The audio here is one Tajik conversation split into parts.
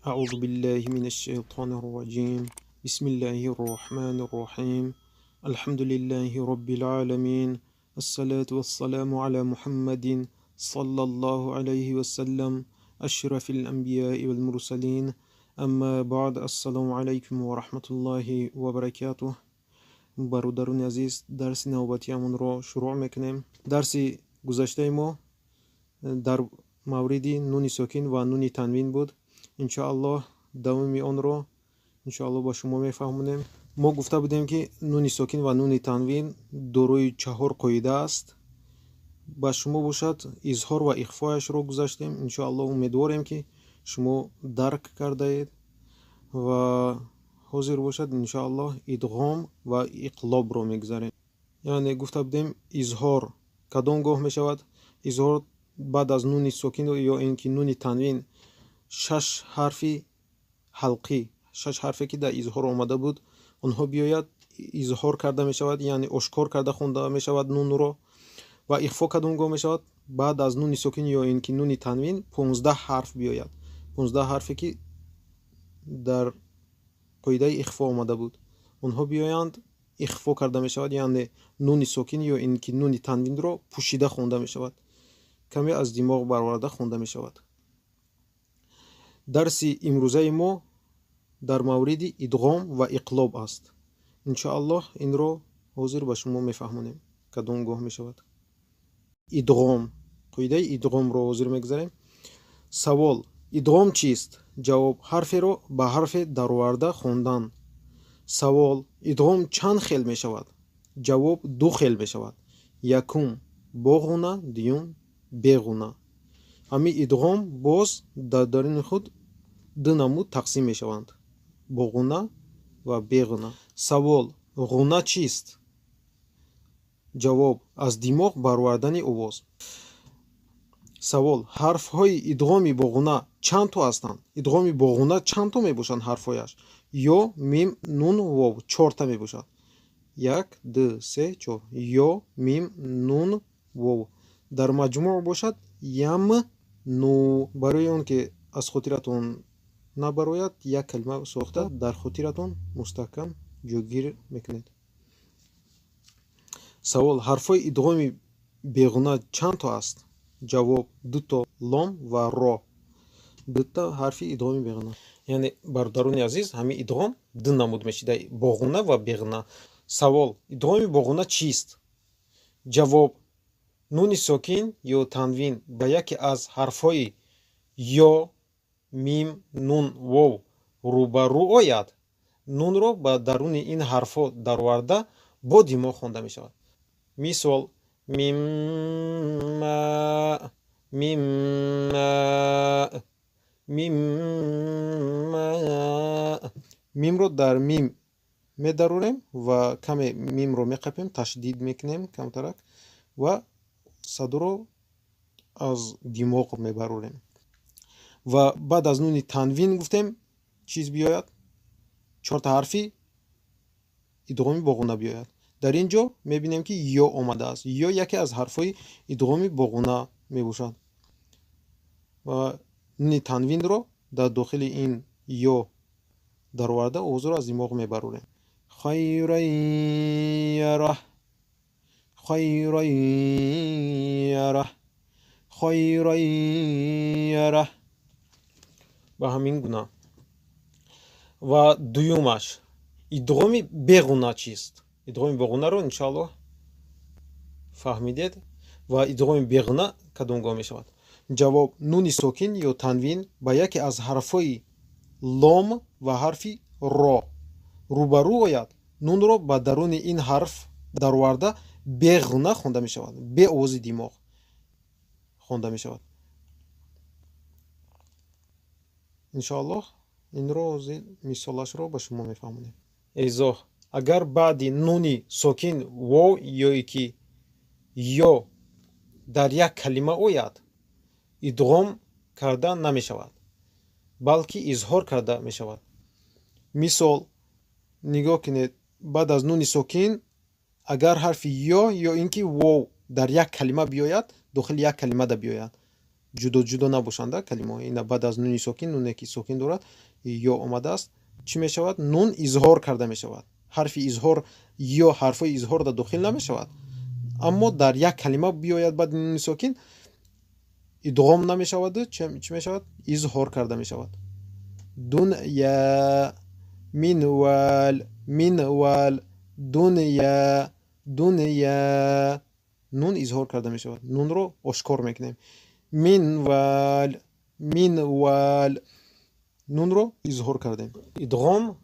أعوذ بالله من الشيطان الرجيم بسم الله الرحمن الرحيم الحمد لله رب العالمين الصلاة والسلام على محمد صلى الله عليه وسلم أشرف الأنبياء والمرسلين أما بعد السلام عليكم ورحمة الله وبركاته. برادران عزیز درس نوبتی همون رو شروع میکنیم. درس گذشته ما در مورد نون ساکن و نون تنوین بود. انشاءالله داومی آن رو انشاءالله با شما میفهمونیم. ما گفته بودیم که نون ساکن و نون تنوین دارای 4 قاعده است. با شما باشد اظهار و اخفایش رو گذاشتیم. انشاءالله امیدواریم که شما درک کرده اید و حاضر باشد انشاءالله ادغام و اقلاب رو میگذاریم. یعنی گفته بودیم اظهار کدام گاه میشود؟ اظهار بعد از نون ساکن یا اینکه نون تنوین 6 حرفی حلقی 6 حرفی که در اظهار آمده بود آنها بیاید اظهار کرده می شود، یعنی آشکار کرده خونده می شود نون رو. و اخفا کدام گاه می شود؟ بعد از نون ساکن یا اینکه نون تنوین 15 حرف بیاید، 15 حرفی که در قاعده اخفا آمده بود آنها بیایند اخفا کرده می شود، یعنی نون ساکن یا اینکه نون تنوین رو پوشیده خونده می شود، کمی از دماغ برآورده خونده می شود. درس امروزه ما در مورد ادغام و اقلاب است. انشاءالله این رو حاضر به شما میفهمونیم کدام گاه می شود. ادغام، قاعده ادغام رو حاضر میگذاریم. سوال: ادغام چیست؟ جواب: حرفی رو به حرف درآورده خواندن. سوال: ادغام چند خیل می شود؟ جواب: 2 خیل می شود. یکم با غنه، دیوم بی غنه. همین ادغام باز در درون خود 2 نمود تقسیم می شوند: با غنه و بی غنه. سوال: غنه چیست؟ جواب: از دماغ برآوردن آواز. سوال: حرف های ادغام با غنه چند تا هستند؟ ادغام با غنه چند تا می باشند حرفهایش؟ یا میم نون واو 4 تا می باشد. 1 2 3 4. یا میم نون واو در مجموع باشد یم نو. برای اون که از خاطرتون نبراید یک کلمه ساخته در خاطرتون مستحکم جوگیر میکنید. سوال: حرفای ادغام بیغنه چند تا است؟ جواب: 2 تا لام و را. 2 تا حرف ادغام بیغنه. یعنی برادران عزیز همین ادغام 2 نمود میشه: با غنه و بیغنه. سوال: ادغام با غنه چیست؟ جواب: نون ساکن یا تنوین به یکی از حرفهای یا میم نون واو روبرو آید، نون رو به درون این حرفها درآورده با دماغ خوانده می شود. مثال: میم ما میم ما میم ما. میم رو در میم می درونیم و کمی میم رو می قپیم، تشدید میکنیم کمترک و صدا رو از دماغ می بروریم. و بعد از نون تنوین گفتیم چیز بیاید؟ 4 تا حرفی ادغامی با غنه بیاید. در اینجا میبینیم که یا آمده است. یا یکی از حرفای ادغامی با غنه میباشد و نون تنوین رو در داخل این یا درآورده آواز رو از دماغ میبروریم. خیره خیره خیره به همین گونه. و دویومش ادغام بیغنه چیست؟ ادغام بیغنه رو انشاءالله فهمیدید. و ادغام بیغنه کدام گاه می شود؟ جواب: نون ساکن یا تنوین به یکی از حرفهای لام و حرفی را روبرو آید، نون رو به درون این حرف درآورده بیغنه خوانده می شود، به آواز دماغ خوانده می شود. انشاءالله این رو مثالش رو به شما میفهمونیم. ایزاه: اگر بعد نون ساکن واو یا که یا در یک کلمه آید ادغام کرده نمی شود بلکه اظهار کرده می شود. مثال نگاه کنید: بعد از نون ساکن اگر حرف یا اینکه واو در یک کلمه بیاید داخل یک کلمه ده بیاید جدا نباشند کلمه ها. این بعد از نون ساکن نون که ساکن دارد یا آمده است چی می شود؟ نون اظهار کرده می شود. حرف اظهار یا حرف اظهار در داخل نمی شود، اما در یک کلمه بیاید بعد نون ساکن ادغام نمی شود، چی می شود؟ اظهار کرده می شود. دنیا، منوال، منوال، دنیا، دنیا. نون اظهار کرده می شود، نون رو آشکار میکنیم. منوال، منوال، نون رو اظهار کردیم. ادغام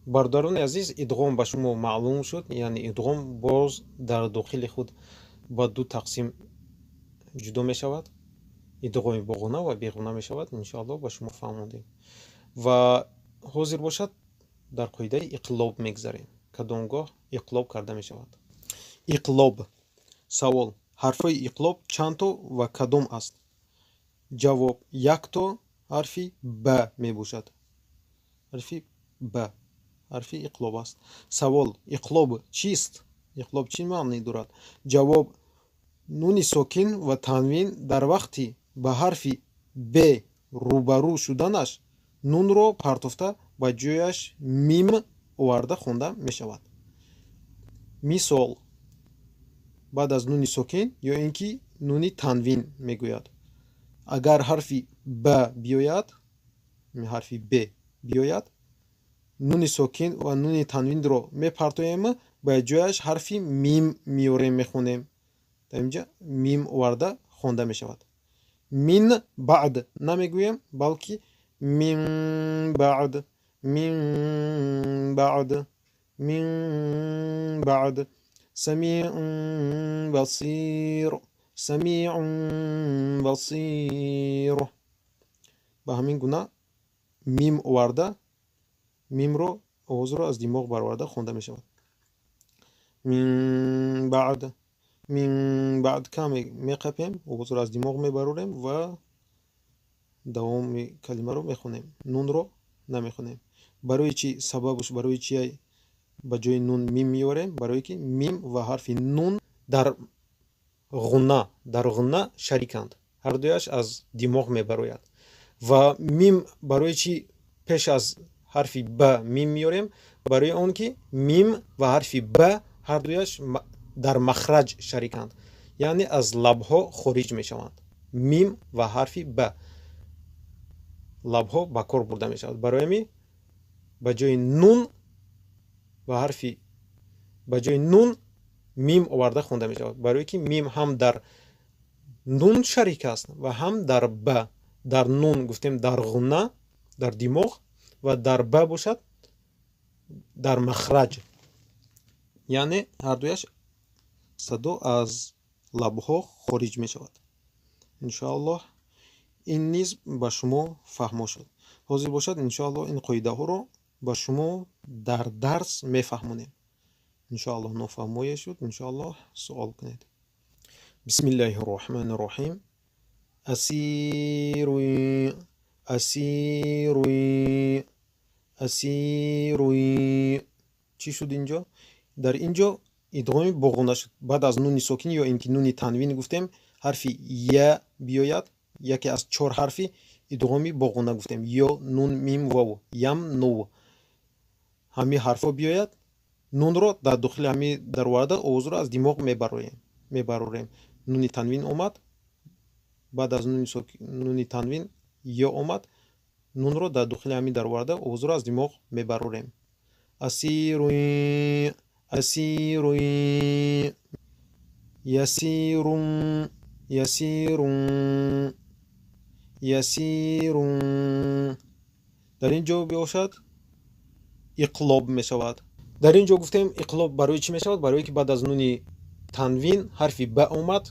برادران عزیز، ادغام به شما معلوم شد، یعنی ادغام باز در داخل خود با دو تقسیم جدا می شود. ادغام با غنه و بی غنه می شود. انشاءالله با شما فهموندیم و حاضر باشد در قاعده اقلاب میگذاریم. کدامگاه اقلاب کرده می شود. اقلاب. سوال: حرفای اقلاب چند تا و کدام است؟ جواب: یک تا حرفی ب می باشد. حرفی ب حرفی اقلاب است. سوال: اقلاب چیست؟ اقلاب چی معنی دارد؟ جواب: نون ساکن و تنوین در وقتی به حرفی ب روبرو شدنش نون رو پرتافته به جایش میم آورده خوانده می شود. مثال: بعد از نون ساکن یا اینکه نون تنوین می گوید. اگر حرفی ب بیاید، حرفی ب بیاید، نون ساکن و نون تنوین رو می پرتویم به جایش حرفی میم میاریم میخونیم. در اینجا میم آورده خوانده می شود. من بعد نمیگویم، بلکه من بعد، من بعد، من بعد. سمیع بصیر، سمیع بصیر. به همین گونه میم آورده میم رو آواز رو از دماغ برآورده خوانده می شود. من بعد، من بعد که میقپیم آواز رو از دماغ میبروریم و دوام کلمه رو میخونیم، نون رو نمیخونیم. برای چی؟ سببش برای چی به جای نون میم میاریم؟ برای که میم و حرف نون در غنه شریکند، هر دویش از دماغ میبروید. و میم برای چی پیش از حرف ب میم میاریم؟ برای اون که میم و حرف ب هر دویش در مخرج شریکند، یعنی از لبها خارج می شوند. میم و حرف ب لبها به کار برده می شود. برای می به جای نون و حرف به جای نون میم آورده خونده می شود. برای که میم هم در نون شریک است و هم در ب. در نون گفتیم در غنه در دماغ و در ب باشد در مخرج، یعنی هر دویش صدا از لبها خارج می شود. انشاءالله این نیز به شما فهمو شد. حاضر باشد انشاءالله این قاعده ها رو به شما در درس می فهمونیم. انشاءالله نفهمویه شد انشاءالله سوال کنید. بسم الله الرحمن الرحیم. اسیروی، اسیروی، اسیروی. چی شد اینجا؟ در اینجا ادغام با غنه شد. بعد از نون ساکن یا اینکه نون تنوین گفتیم حرفی ی بیاید، یکی از 4 حرفی ادغامی با غنه گفتیم، یا نون میم واو یم نو. همین حرفا بیاید نون رو در داخل همین در وارده آواز رو از دماغ میبروریم. نون تنوین اومد، بعد از نون تنوین یا اومد، نون رو در داخل همین در وارده آواز رو از دماغ میبروریم. اسیروی، اسیروی، یسیرون، یسیرون، یسیرون. در اینجا باشد اقلاب می شود. در اینجا گفتیم اقلاب برای چی می شود؟ برای که بعد از نون تنوین حرفی ب اومد،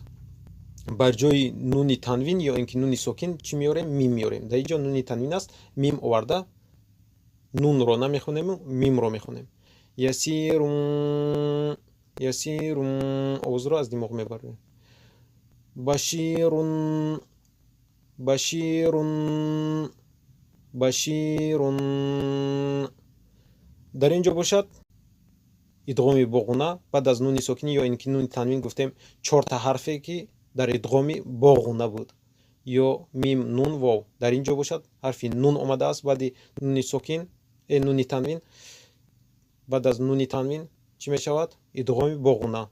بر جای نون تنوین یا اینکه نون ساکن چی میاریم؟ میم میاریم. در اینجا نون تنوین است، میم آورده نون رو نمیخونیم، میم رو میخونیم. یسیرون، یسیرون. آواز رو از دماغ میبریم. بشیرون، بشیرون، بشیرون. در اینجا باشد ادغامی با غنه بعد از نون ساکنی یا اینکه نون تنوین گفتیم 4 تا حرفی که در ادغامی با غنه بود. ё мим нун вов дар ин ҷо бошад, ҳарфи нун омадааст баъди нуни сокин нуни танвин. баъд аз нуни танвин чӣ мешавад? идғоми бо ғунна.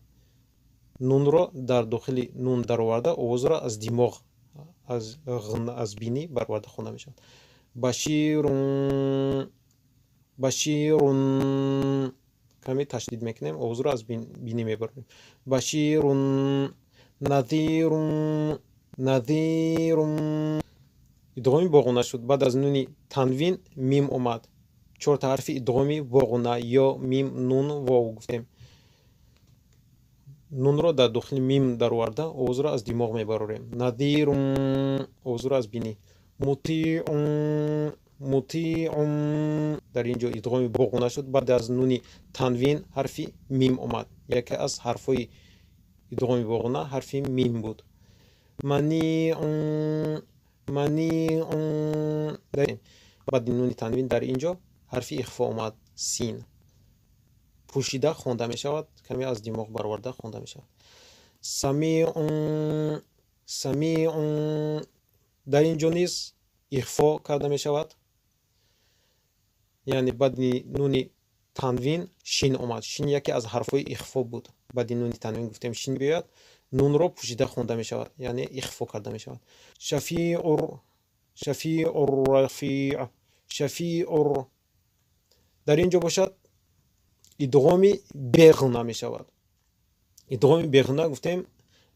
нунро дар дохили нун дароварда овозро аз димоғ аз бинӣ бароварда хонда мешавад. баширун баширун каме ташдид мекунем, овозро аз бинӣ мебарем. баширун надирун надирун идғоми бо ғунна шуд. баъд аз нуни танвин мим омад. чорта ҳарфи идғоми бо ғунна ё мим нун вов гуфтем. нунро дар дохили мим дароварда овозро аз димоғ мебарорем. надирун овозро аз бинӣ. мутиун мутиун дар ин ҷо идғоми бо ғунна шуд. баъд аз нуни танвин ҳарфи мим омад. яке аз ҳарфҳои идғоми бо ғунна ҳарфи мим буд. маниун маниун баъди нуни танвин дар ин ҷо ҳарфи ихфо омад. син пӯшида хонда мешавад, каме аз димоғ бароварда хонда мешавад. самиун самиун дар ин ҷо низ ихфо карда мешавад, яъне баъди нуни танвин шин омад. шин яке аз ҳарфҳои ихфо буд. баъди нуни танвин гуфтем шин биёяд, нунро пӯшида хонда мешавад, яъне ихфо карда мешавад. шафиур шафиур рафиъ шафиур дар ин ҷо бошад идғоми беғна мешавад. идғоми беғна гуфтем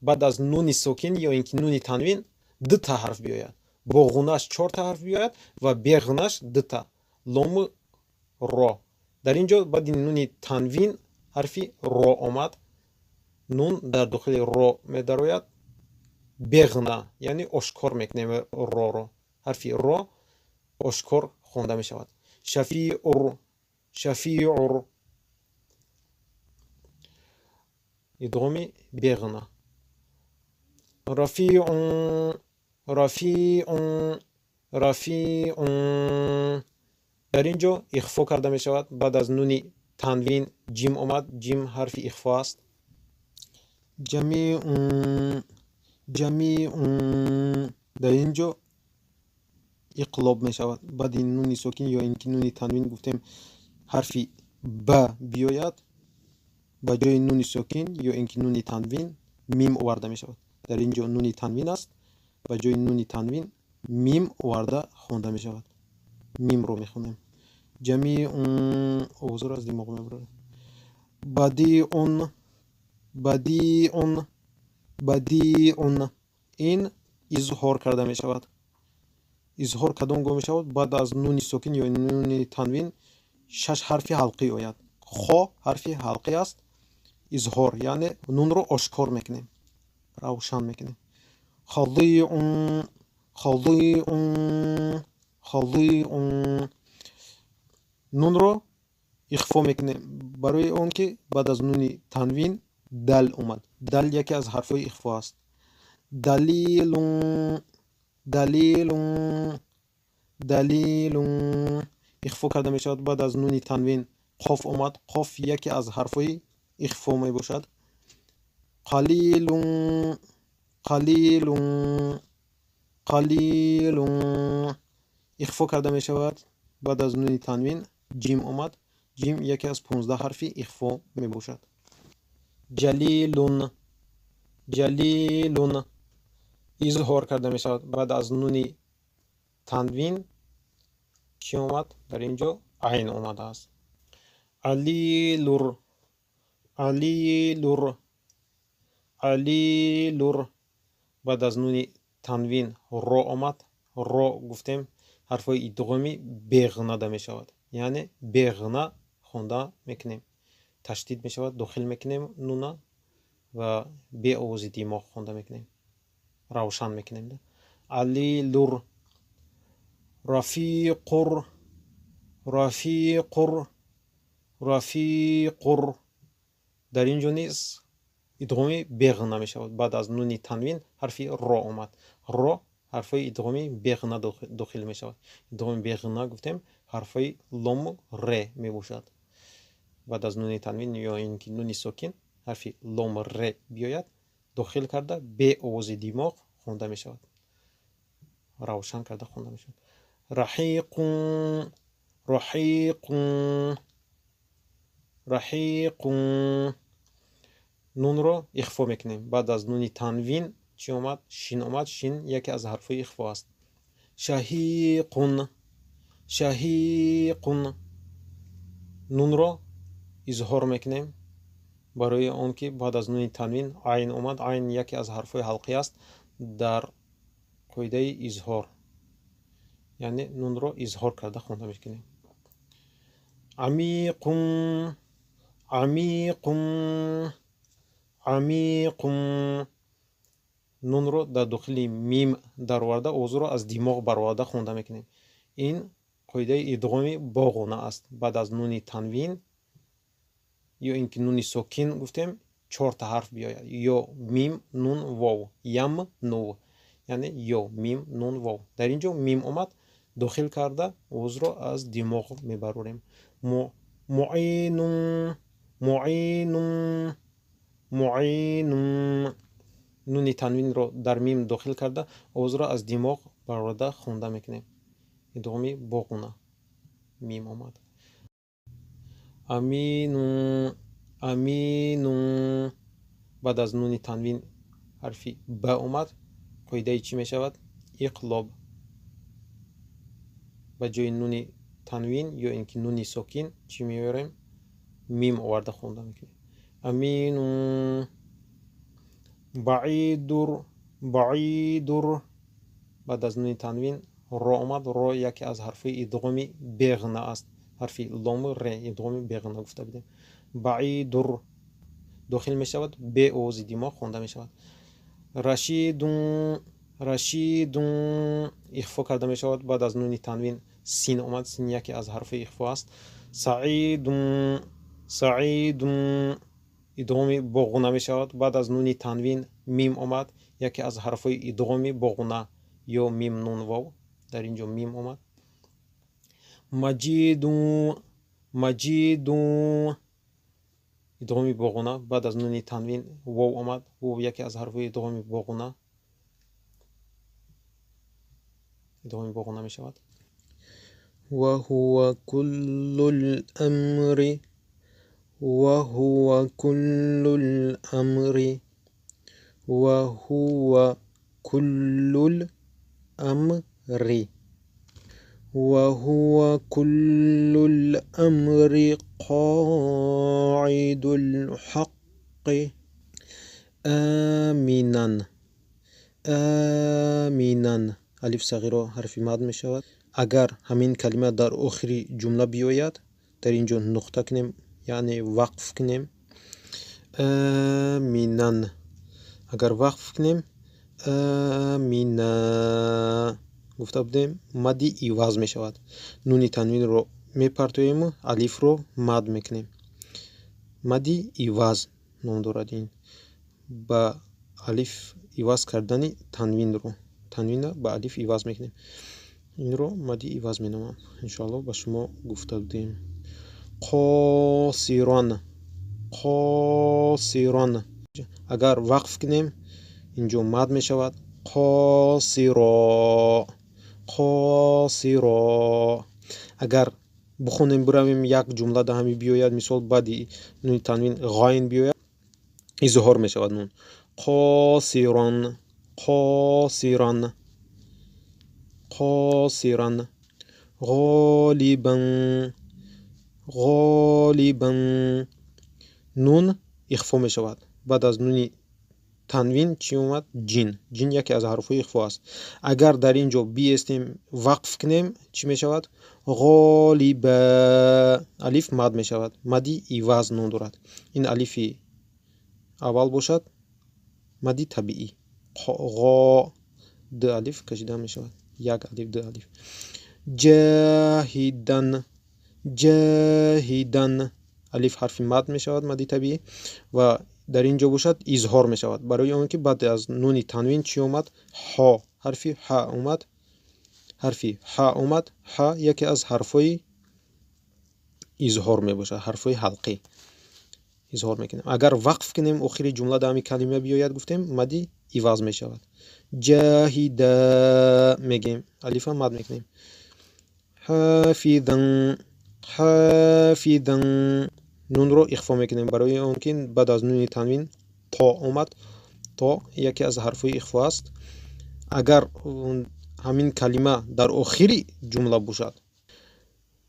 баъд аз нуни сокин ё ин ки нуни танвин дута ҳарф биёяд. бо ғунаш чорта ҳарф биёяд ва беғнаш дута. лому ро. дар ин ҷо баъди нуни танвин ҳарфи ро омад. нун дар дохили ро медарояд. беғна яъне ошкор мекунем роро. ҳарфи ро ошкор хонда мешавад. шафиур шафиур идғоми беғна. рафиун рафиун рафиун дар ин ҷо ихфо карда мешавад. баъд аз нуни танвин ҷим омад. ҷим ҳарфи ихфо аст. ҷамиун ҷамиун дар ин ҷо иқлоб мешавад. баъди нуни сокин ё ин ки нуни танвин гуфтем ҳарфи ба биёяд, ба ҷои нуни сокин ё ин ки нуни танвин мим оварда мешавад. дар ин ҷо нуни танвин аст, ба ҷои нуни танвин мим оварда хонда мешавад. мимро мехонем. ҷамиун овозро аз димоғ мебарем. бадиун бадиун бадиун ин изҳор карда мешавад. изҳор кадом гоҳ мешавад? баъд аз нуни сокин ё нуни танвин шаш ҳарфи ҳалқӣ ояд. хо ҳарфи ҳалқӣ аст. изҳор яъне нунро ошкор мекунем, равшан мекунем. халиун халиун халиун нунро ихфо мекунем, барои он ки баъд аз нуни танвин дал омад. дал яке аз ҳарфҳои ихфо аст. далилун далилун далилун ихфо карда мешавад. баъд аз нуни танвин қоф омад. қоф яке аз ҳарфҳои ихфо мебошад. қалилун қалилун қалилун ихфо карда мешавад. баъд аз нуни танвин ҷим омад. ҷим яке аз 15 ҳарфи ихфо мебошад. ҷалилун ҷалилун изҳор карда мешавад. баъд аз нуни танвин чӣ омад? дар ин ҷо айн омадааст. алилур алилур алилур баъд аз нуни танвин ро омад. ро гуфтем ҳарфҳои идғоми беғнада мешавад, яъне беғна хонда мекунем. таштид мешавад, дохил мекунем нуна ва бе овози димоғ хонда мекунем, равшан мекунем. алилур рафиқур рафиқур рафиқур дар ин ҷо низ идғоми беғна мешавад. баъд аз нуни танвин ҳарфи ро омад. ро ҳарфҳои идғоми беғна дохил мешавад. идғоми беғна гуфтем ҳарфҳои лому ре мебошад. баъд аз нуни танвин ё ин ки нуни сокин ҳарфи лому ре биёяд, дохил карда бе овози димоғ хонда мешавад. равшан карда хонда мешавад. Раҳиқун, раҳиқун, раҳиқун. нунро ихфо мекунем. баъд аз нуни танвин чӣ омад? Шин омад. Шин яке аз ҳарфҳои ихфо аст. шаҳиқун, шаҳиқун. нунро изҳор мекунем, барои он ки баъд аз нуни танвин айн омад. Айн яке аз ҳарфҳои ҳалқӣ аст дар қоидаи изҳор, яъне нунро изҳор карда хонда мекунем. амиқун, амиқун, амиқун. нунро дар дохили мим дароварда овозро аз димоғ бароварда хонда мекунем. ин қоидаи идғоми боғона аст. баъд аз нуни танвин ё ин ки нуни сокин гуфтем 4 ҳарф биёяд. ё мим нун вов, ям нув, яъне ё мим нун вов. дар ин ҷо мим омад, дохил карда овозро аз димоғ мебарорем. муинун, муинун, муинун. нуни танвинро дар мим дохил карда овозро аз димоғ бароварда хонда мекунем. идғоми боғона. мим омад. аминун, аминун. баъд аз нуни танвин ҳарфи ба омад. қоидаи чӣ мешавад? иқлоб. ба ҷои нуни танвин ё ин ки нуни сокин чӣ меорем? мим оварда хонда мекунем. аминун. баидур, баидур. баъд аз нуни танвин ро омад. ро яке аз ҳарфҳои идғоми беғна аст. ҳарфи лому ре идғоми беғна гуфта будем. баидур дохил мешавад, бе овози димоғ хонда мешавад. рашидун, рашидун. ихфо карда мешавад. баъд аз нуни танвин син омад. син яке аз ҳарфҳои ихфо аст. саидун, саидун. идғоми боғуна мешавад. баъд аз нуни танвин мим омад. яке аз ҳарфҳои идғоми боғуна ё мим нун вов. дар ин ҷо мим омад. маҷидун, маҷидун. идғоми боғуна. баъд аз нуни танвин вов омад. вов яке аз ҳарфҳои идғоми боғуна. идғоми боғуна мешавад. ва ҳува куллул амри, ва ҳува куллул амри, ва ҳува куллул амри, ва ҳува куллул амри қоидул ҳаққи аминан, аминан. алиф сағиро ҳарфи мад мешавад. агар ҳамин калима дар охири ҷумла биёяд, дар ин ҷо нуқта кунем, яъне вақф кунем. аминан. агар вақф кунем, амина гуфта будем, мади иваз мешавад. нуни танвинро мепартоему, алифро мад мекунем. мади иваз ном дорад ин. ба алиф иваз кардани танвинро, танвинро ба алиф иваз мекунем. инро мади иваз меномам. иншоалло ба шумо гуфта будем. қосирон, қосирон. агар вақф кунем, инҷо мад мешавад. қосиро, қосиро. агар бихонем биравем, як ҷумла да ҳами биёяд, мисол баъди нуни танвин ғайн биёяд, изҳор мешавад нун. қосирон, қосирон, қосирон. ғолибан, ғолибан. нун ихфо мешавад. баъд аз нуни танвин чӣ омад? ҷин. ҷин яке аз ҳарфҳои ихфо аст. агар дар ин ҷо биестем, вақф кунем, чӣ мешавад? ғолиба. алиф мад мешавад. мади иваз ном дорад. ин алифи аввал бошад, мади табиӣ. ғо д алиф кашида мешавад. як алиф д алиф. ҷаҳидан, ҷаҳидан. алиф ҳарфи мад мешавад, мади табиӣ, ва дар ин ҷо бошад изҳор мешавад. барои он ки баъд аз нуни танвин чӣ омад? ҳо. ҳарфи ҳа омад. ҳарфи ҳа омад. ҳа яке аз ҳарфҳои изҳор мебошад, ҳарфҳои ҳалқӣ. اظهار میکنیم. اگر وقف کنیم آخر جمله در همین کلمه بیاید گفتیم مدی عوض میشود. جاهدا میگیم الف هم مد میکنیم. حافظا حافظا نون رو اخفا میکنیم برای اون که بعد از نون تنوین تا اومد. تا یکی از حرفهای اخفا است. اگر همین کلمه در آخری جمله باشد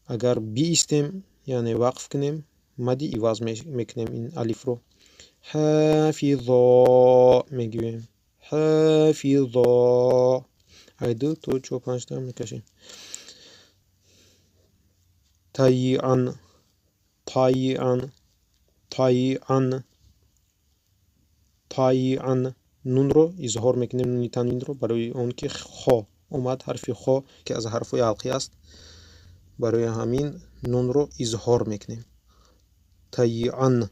اگر بیستیم یعنی وقف کنیم مدی عوض میکنیم این الف رو. حافظا میگویم حافظا. دو تا چهار پنج تا میکشیم. طیعا طیعا طیعا طیعا نون رو اظهار میکنیم نون تنوین رو برای اون که خا اومد حرف خا که از حرف حلقی است برای همین نون رو اظهار میکنیم. طیعا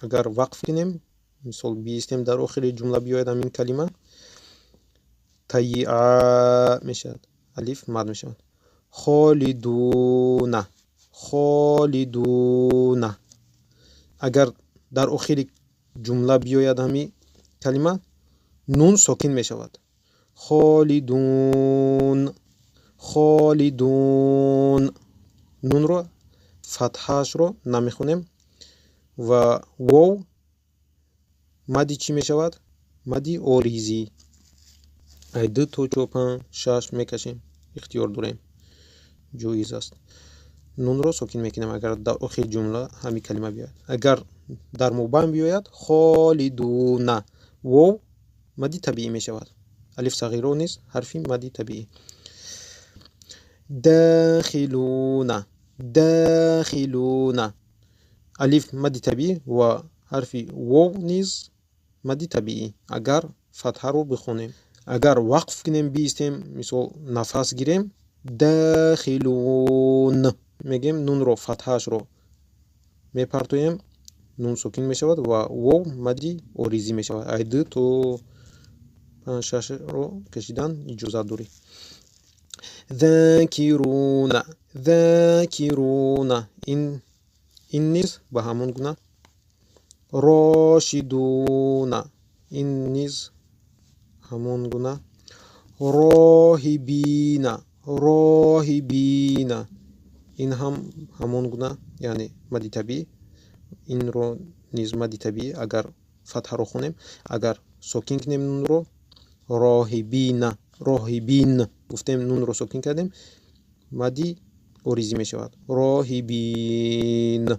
اگر وقف کنیم مثال بیستیم در آخر جمله بیاید همین کلمه طیعا میشد الف مد میشود. خالدون خالدون اگر در آخر جمله بیاید همین کلمه نون ساکن میشود. خالدون خالدون نون رو فتحش رو نمیخونیم و واو مدی چی میشود؟ مدی اوریزی. دو تا چهار پنج شش میکشیم اختیار داریم جایز است. نون رو ساکن میکنیم اگر در آخر جمله همین کلمه بیاید. اگر در مبهم بیاید خالدون واو مدی طبیعی میشود. الف صغیره نیست حرفی مدی طبیعی. داخلون داخلون الف مدی طبیعی و حرفی واو نیز مدی طبیعی اگر فتحه رو بخونیم. اگر وقف کنیم بیستیم مثال نفس گیریم داخلون میگیم نون رو فتحش رو میپرتویم نون ساکن میشود و واو مدی اوریزی میشود. دو تو پنج شش رو کشیدن اجازه داری. ذاکرون ذاکرون این نیز به همون گونه. راشدون این نیز همون گونه. راهبین راهبین این هم همون گونه یعنی مدی طبیعی. این رو نیز مدی طبیعی اگر فتح رو خونیم. اگر ساکن کنیم نون رو راهبین راهبین گفتیم نون رو ساکن کردیم مدی اوریزی می شود. راهبین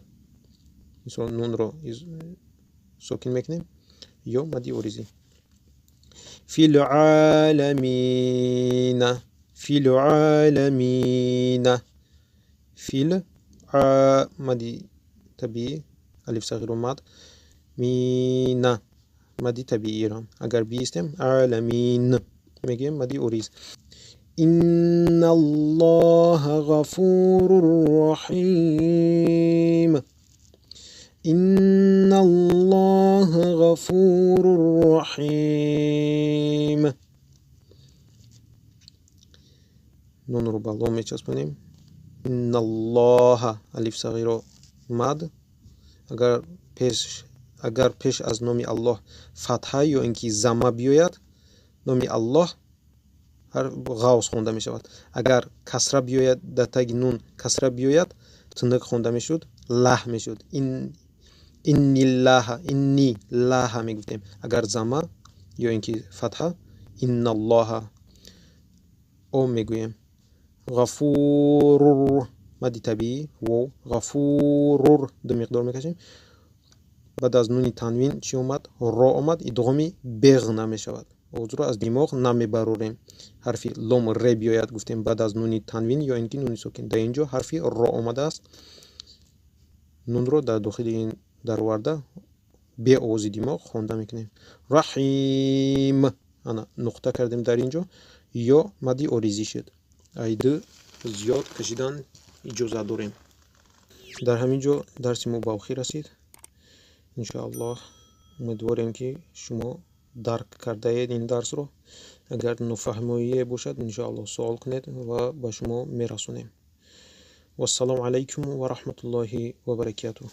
مثلا نون رو ساکن میکنیم یا مدی اوریزی. فی العالمین فی العالمین فی مدی طبیعی الف صغیر مد مین مدی طبیعی را اگر بیستیم عالمین میگیم مدی اوریز. ان الله غفور رحیم ان الله غفور رحیم نون رو بالا میچسبونیم. ان الله الف صغیر مد اگر پیش از نام الله فتحه یا اینکه ضمه بیاید نام الله هر غوث خونده می شود. اگر کسره بیاید در تگ نون کسره بیاید تنک خونده می شود له می شود. اینی الله اینی الله می گفتیم. اگر ضمه یا اینکه فتحه ان الله او می گوییم. غفور مدی طبیعی و غفور دو مقدار می کشیم. بعد از نون تنوین چی اومد؟ را اومد. ادغامی بغ نمی شود. اوز رو از دماغ نمی بروریم. حرفی لام ر بیاید گفتیم بعد از نون تنوین یا اینکه نون ساکن. در اینجا حرفی را اومده است. نون رو در داخل این درآورده به اوز دماغ خوانده میکنیم. رحیم انا نقطه کردیم در اینجا یا مدی اوریزی شد. ایدو زیاد کشیدن اجازه داریم. در همینجا درس ما به آخر رسید. انشاءالله امیدواریم که شما درک کرده اید این درس رو. اگر نفهمیده باشد انشاءالله سوال کنید و به شما میرسونیم. و السلام علیکم و رحمت الله و برکاته.